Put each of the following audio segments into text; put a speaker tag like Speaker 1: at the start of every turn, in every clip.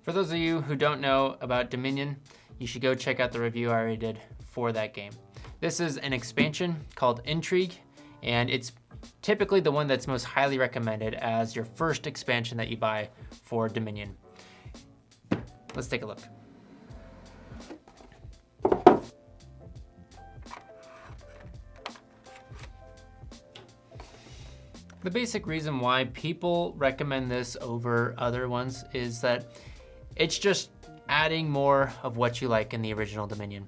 Speaker 1: For those of you who don't know about Dominion, you should go check out the review I already did for that game. This is an expansion called Intrigue, and it's typically the one that's most highly recommended as your first expansion that you buy for Dominion. Let's take a look. The basic reason why people recommend this over other ones is that it's just adding more of what you like in the original Dominion.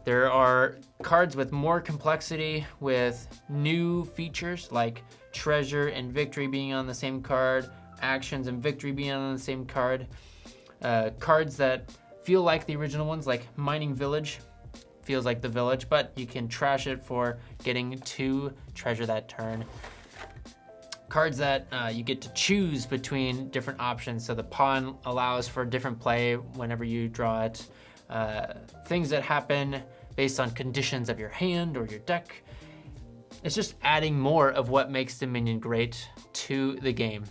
Speaker 1: There are cards with more complexity, with new features like treasure and victory being on the same card, actions and victory being on the same card, cards that feel like the original ones, like Mining Village feels like the village, but you can trash it for getting 2 treasure that turn. Cards that you get to choose between different options, so the pawn allows for different play whenever you draw it. Things that happen based on conditions of your hand or your deck. It's just adding more of what makes Dominion great to the game.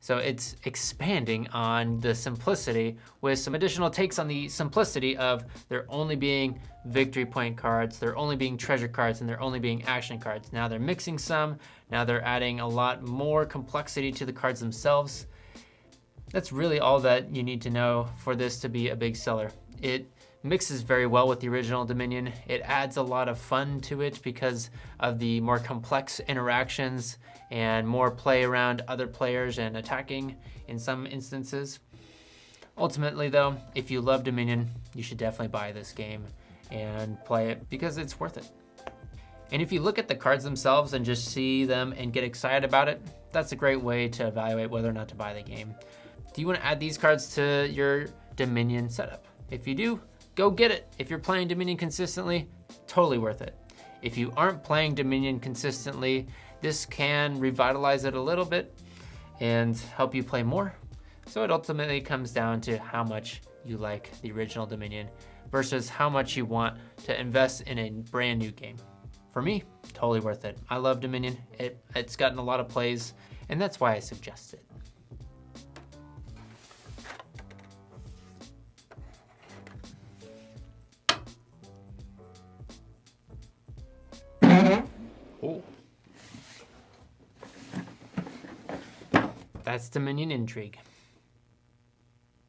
Speaker 1: So it's expanding on the simplicity with some additional takes on the simplicity of there only being victory point cards, there only being treasure cards, and there only being action cards. Now they're mixing some, now they're adding a lot more complexity to the cards themselves. That's really all that you need to know for this to be a big seller. It mixes very well with the original Dominion. It adds a lot of fun to it because of the more complex interactions and more play around other players and attacking in some instances. Ultimately though, if you love Dominion, you should definitely buy this game and play it because it's worth it. And if you look at the cards themselves and just see them and get excited about it, that's a great way to evaluate whether or not to buy the game. Do you want to add these cards to your Dominion setup? If you do, go get it. If you're playing Dominion consistently, totally worth it. If you aren't playing Dominion consistently, this can revitalize it a little bit and help you play more. So it ultimately comes down to how much you like the original Dominion versus how much you want to invest in a brand new game. For me, totally worth it. I love Dominion. It's gotten a lot of plays, and that's why I suggest it. Oh. That's Dominion Intrigue.